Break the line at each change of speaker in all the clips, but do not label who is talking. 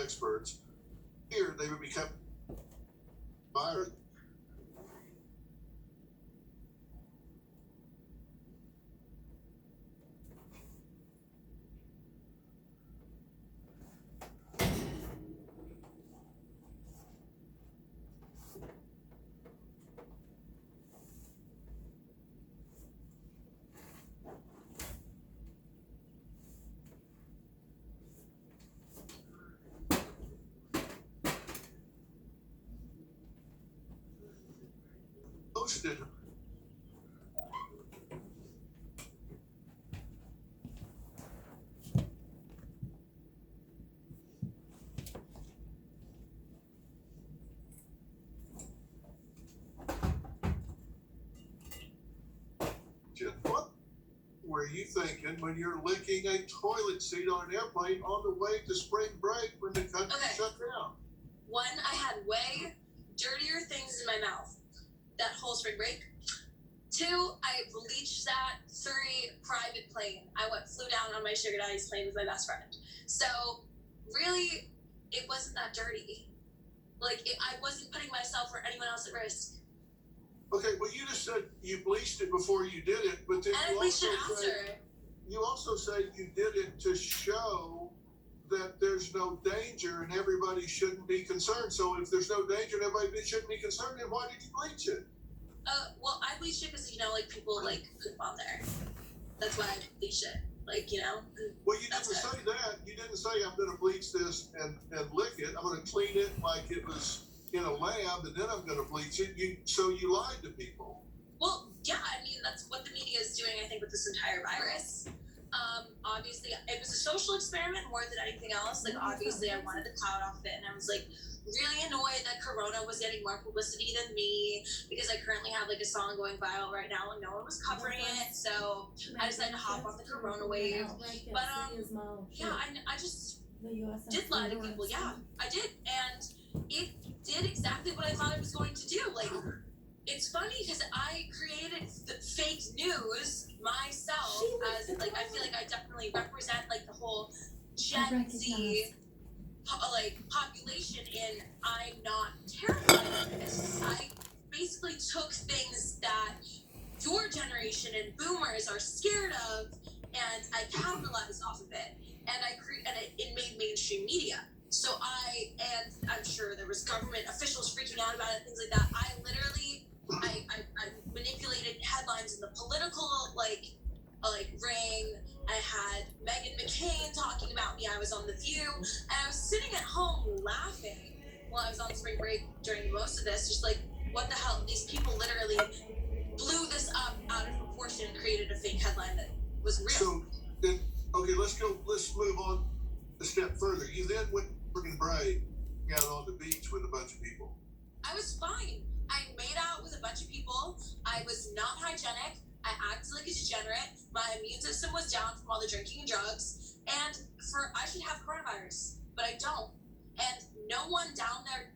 experts. Here, they would become virus. Posted. What were you thinking when you're licking a toilet seat on an airplane on the way to spring break when the country shut down?
One, I had way dirtier things in my mouth that whole spring break. Two, I bleached that. Three, private plane. Flew down on my sugar daddy's plane with my best friend. So, really, it wasn't that dirty. I wasn't putting myself or anyone else at risk.
Okay, well, you just said you bleached it before you did it, but then
and I bleached it after.
You also say you did it to show that there's no danger and everybody shouldn't be concerned. So if there's no danger and everybody shouldn't be concerned, then why did you bleach it?
Well, I bleached it because, people, poop on there. That's why I bleached it. Well,
you didn't say that. You didn't say, I'm going to bleach this and lick it. I'm going to clean it like it was in a lab, and then I'm going to bleach it. So you lied to people.
Well, yeah, that's what the media is doing, I think, with this entire virus. Obviously, it was a social experiment more than anything else. Obviously, I wanted the cloud off it, and I was, really annoyed that Corona was getting more publicity than me, because I currently have, a song going viral right now, and no one was covering it, so I decided to hop on the Corona wave. But, yeah, I just did lie to people, yeah, I did, and it did exactly what I thought it was going to do. It's funny because I created the fake news myself as, I feel like I definitely represent, the whole Gen Z, population in I'm not terrified of this. I basically took things that your generation and boomers are scared of, and I capitalized off of it, and it made mainstream media. So I'm sure there was government officials freaking out about it, things like that. I literally, I manipulated headlines in the political, ring. I had Meghan McCain talking about me. I was on The View, and I was sitting at home laughing while I was on spring break during most of this, just what the hell? These people literally blew this up out of proportion and created a fake headline that was real.
So, then, okay, let's move on a step further. You then went spring break out on the beach with a bunch of people.
I was fine. I made out with a bunch of people. I was not hygienic. I acted like a degenerate. My immune system was down from all the drinking and drugs. And I should have coronavirus, but I don't. And no one down there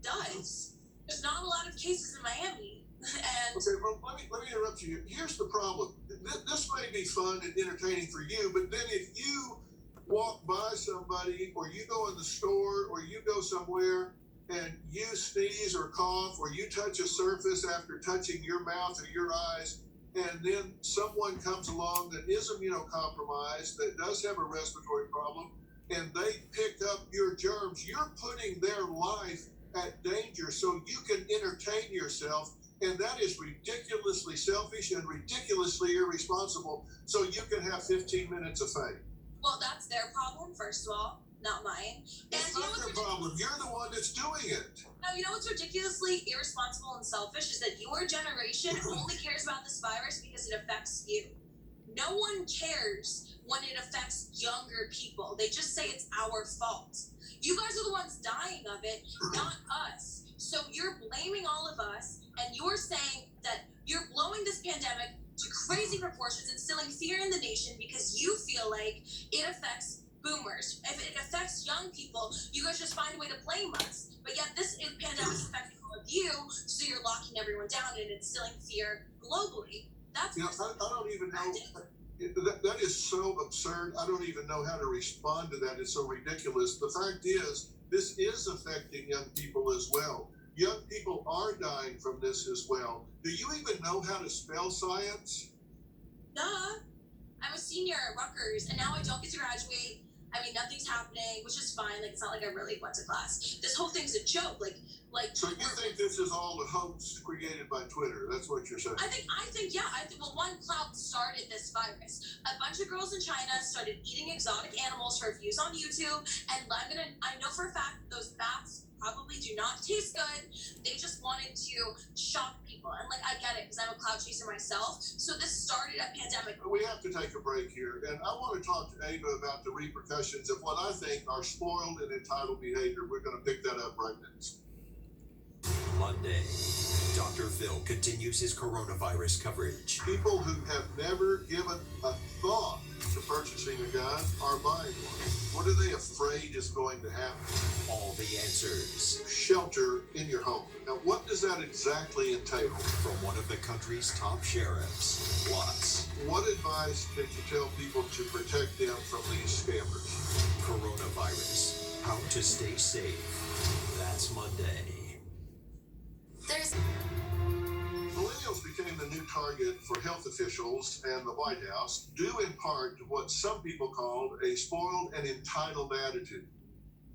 does. There's not a lot of cases in Miami. And
okay, well, let me interrupt you. Here's the problem. This may be fun and entertaining for you, but then if you walk by somebody, or you go in the store, or you go somewhere and you sneeze or cough, or you touch a surface after touching your mouth or your eyes, and then someone comes along that is immunocompromised, that does have a respiratory problem, and they pick up your germs, you're putting their life at danger so you can entertain yourself, and that is ridiculously selfish and ridiculously irresponsible, so you can have 15 minutes of fame.
Well, that's their problem, first of all, not mine.
It's not their problem. You're the one that's doing it.
No, you know what's ridiculously irresponsible and selfish is that your generation only cares about this virus because it affects you. No one cares when it affects younger people. They just say it's our fault. You guys are the ones dying of it, not us. So you're blaming all of us, and you're saying that you're blowing this pandemic to crazy proportions, instilling fear in the nation because you feel like it affects boomers. If it affects young people, you guys just find a way to blame us. But yet this pandemic is affecting all of you, so you're locking everyone down and instilling fear globally. That's
I don't even know. That is so absurd. I don't even know how to respond to that. It's so ridiculous. The fact is, this is affecting young people as well. Young people are dying from this as well. Do you even know how to spell science?
Duh. I'm a senior at Rutgers, and now I don't get to graduate. I mean, nothing's happening, which is fine. Like, it's not like I really went to class. This whole thing's a joke. Like.
So you think this is all a hoax created by Twitter? That's what you're saying? I
think, yeah. Well, one cloud started this virus. A bunch of girls in China started eating exotic animals for views on YouTube, and I know for a fact that those bats probably do not taste good. They just wanted to shock people, and like, I get it because I'm a cloud chaser myself. So this started a pandemic.
We have to take a break here, and I want to talk to Ava about the repercussions of what I think are spoiled and entitled behavior. We're going to pick that up right next.
Monday, Dr. Phil continues his coronavirus coverage.
People who have never given a thought to purchasing a gun are buying one. What are they afraid is going to happen?
All the answers.
Shelter in your home. Now, what does that exactly entail?
From one of the country's top sheriffs. Plus,
what advice can you tell people to protect them from these scammers?
Coronavirus. How to stay safe. That's Monday.
Millennials became the new target for health officials and the White House, due in part to what some people called a spoiled and entitled attitude.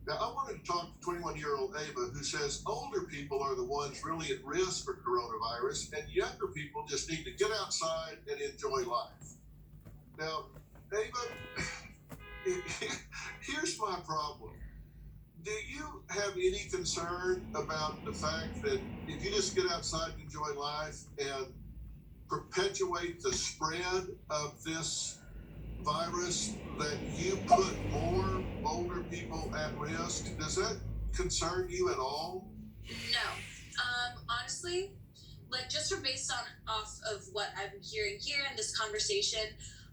Now, I wanted to talk to 21-year-old Ava, who says older people are the ones really at risk for coronavirus, and younger people just need to get outside and enjoy life. Now, Ava, here's my problem. Do you have any concern about the fact that if you just get outside and enjoy life and perpetuate the spread of this virus, that you put more older people at risk? Does that concern you at all?
No. Honestly, like, just off of what I've been hearing here in this conversation,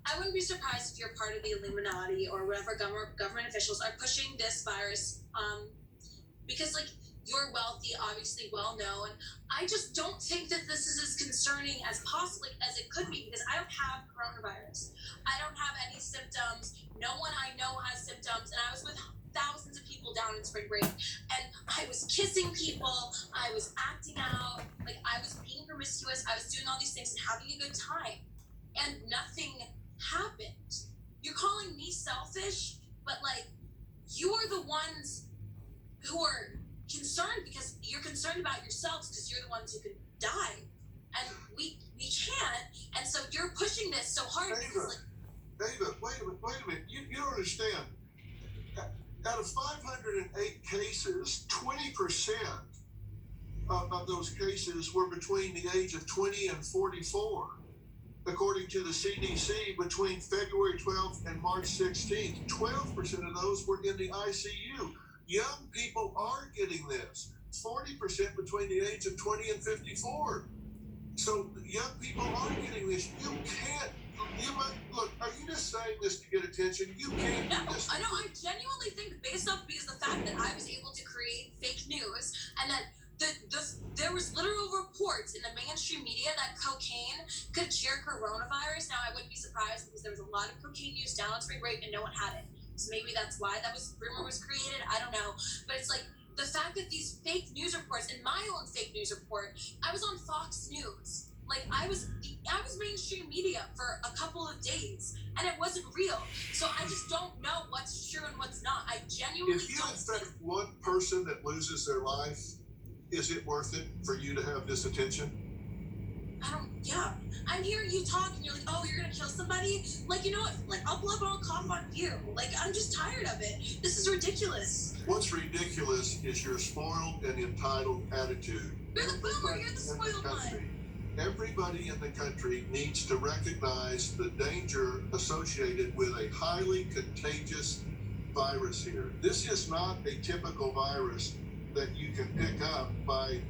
I wouldn't be surprised if you're part of the Illuminati or whatever government officials are pushing this virus, because, like, you're wealthy, obviously well known. I just don't think that this is as concerning as possible as it could be, because I don't have coronavirus. I don't have any symptoms. No one I know has symptoms, and I was with thousands of people down in spring break, and I was kissing people, I was acting out, like, I was being promiscuous, I was doing all these things and having a good time, and nothing happened. You're calling me selfish, but, like, you are the ones who are concerned because you're concerned about yourselves, because you're the ones who could die, and we can't, and so you're pushing this so hard.
Ava, wait a minute. You don't understand. Out of 508 cases, 20% of those cases were between the age of 20 and 44. According to the CDC, between February 12th and March 16th, 12% of those were in the ICU. Young people are getting this. 40% between the age of 20 and 54. So young people are getting this. Look, are you just saying this to get attention? You can't do this.
I know. I genuinely think, based off because the fact that I was able to create fake news, and that there was literal reports in the mainstream media that cocaine could cure coronavirus. Now, I wouldn't be surprised because there was a lot of cocaine use down on spring break and no one had it. So maybe that's why rumor was created. I don't know. But it's like the fact that these fake news reports, and my own fake news report, I was on Fox News. Like, I was mainstream media for a couple of days, and it wasn't real. So I just don't know what's true and what's not. I genuinely don't.
If you infect one person that loses their life, is it worth it for you to have this attention?
Yeah. I'm hearing you talk, and you're like, oh, you're gonna kill somebody? Like, you know what? Like, I'll blow all cough on you. Like, I'm just tired of it. This is ridiculous.
What's ridiculous is your spoiled and entitled attitude.
You're the boomer. You're the spoiled one.
Everybody in the country needs to recognize the danger associated with a highly contagious virus here. This is not a typical virus that you can pick up by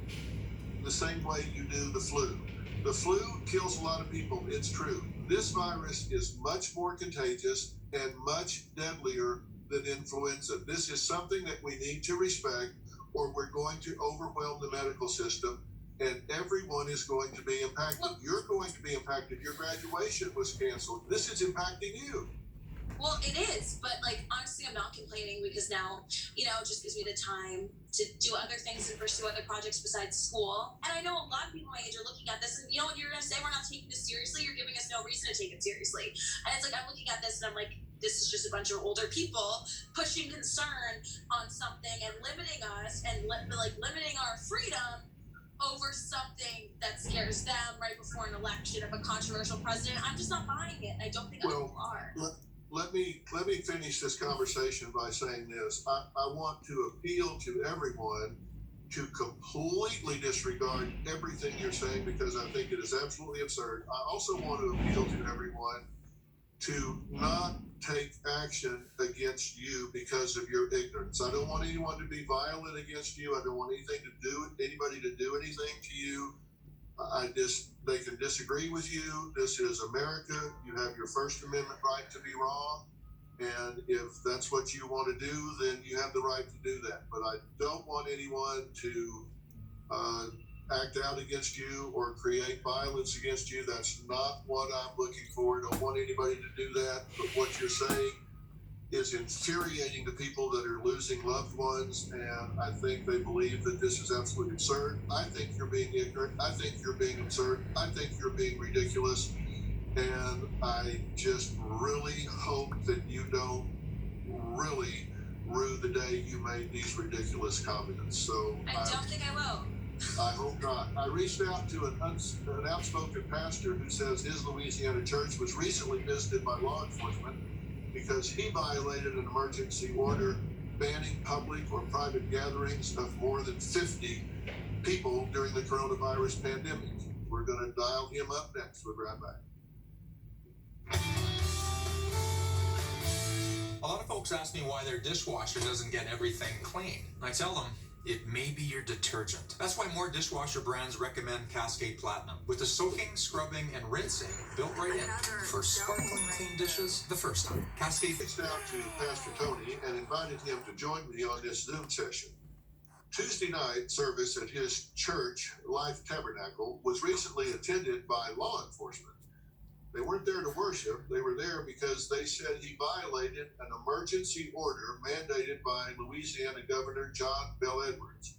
the same way you do the flu. The flu kills a lot of people, it's true. This virus is much more contagious and much deadlier than influenza. This is something that we need to respect, or we're going to overwhelm the medical system. and everyone is going to be impacted. You're going to be impacted. Your graduation was canceled. This is impacting you.
Well, it is, but like honestly, I'm not complaining because now, it just gives me the time to do other things and pursue other projects besides school. And I know a lot of people my age are looking at this, and you know what you're gonna say? We're not taking this seriously. You're giving us no reason to take it seriously. And it's like I'm looking at this and I'm like, this is just a bunch of older people pushing concern on something and limiting us and limiting our freedom over something that scares them right before an election of a controversial president. I'm just not buying it, and I don't think other people are.
Let me finish this conversation by saying this. I want to appeal to everyone to completely disregard everything you're saying because I think it is absolutely absurd. I also want to appeal to everyone to not take action against you because of your ignorance. I don't want anyone to be violent against you. I don't want anybody to do anything to you. They can disagree with you. This is America. You have your First Amendment right to be wrong. And if that's what you want to do, then you have the right to do that. But I don't want anyone to act out against you or create violence against you. That's not what I'm looking for. I don't want anybody to do that. But what you're saying is infuriating to people that are losing loved ones, and I think they believe that this is absolutely absurd. I think you're being ignorant. I think you're being absurd. I think you're being ridiculous, and I just really hope that you don't really rue the day you made these ridiculous comments. So
I don't think I will.
I hope not. I reached out to an outspoken pastor who says his Louisiana church was recently visited by law enforcement because he violated an emergency order banning public or private gatherings of more than 50 people during the coronavirus pandemic. We're going to dial him up next. We'll be right back.
A lot of folks ask me why their dishwasher doesn't get everything clean. I tell them, it may be your detergent. That's why more dishwasher brands recommend Cascade Platinum. With the soaking, scrubbing, and rinsing built right in for sparkling clean dishes the first time. Cascade.
I reached out to Pastor Tony and invited him to join me on this Zoom session. Tuesday night service at his church, Life Tabernacle, was recently attended by law enforcement. They weren't there to worship. They were there because they said he violated an emergency order mandated by Louisiana Governor John Bel Edwards,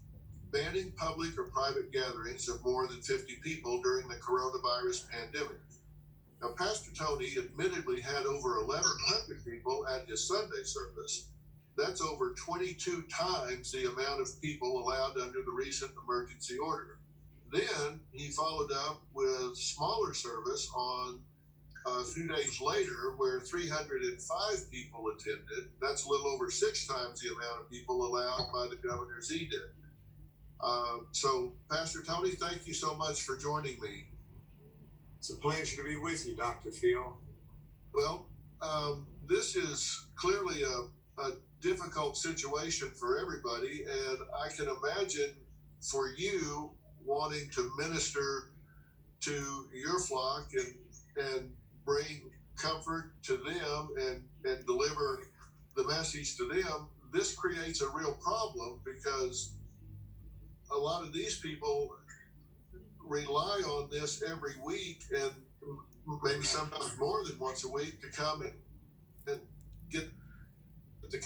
banning public or private gatherings of more than 50 people during the coronavirus pandemic. Now, Pastor Tony admittedly had over 1,100 people at his Sunday service. That's over 22 times the amount of people allowed under the recent emergency order. Then he followed up with smaller service on a few days later, where 305 people attended. That's a little over 6 times the amount of people allowed by the governor's edict. So, Pastor Tony, thank you so much for joining me.
It's a pleasure to be with you, Dr. Phil.
Well, this is clearly a difficult situation for everybody, and I can imagine for you wanting to minister to your flock and bring comfort to them and deliver the message to them. This creates a real problem because a lot of these people rely on this every week and maybe sometimes more than once a week to come and get the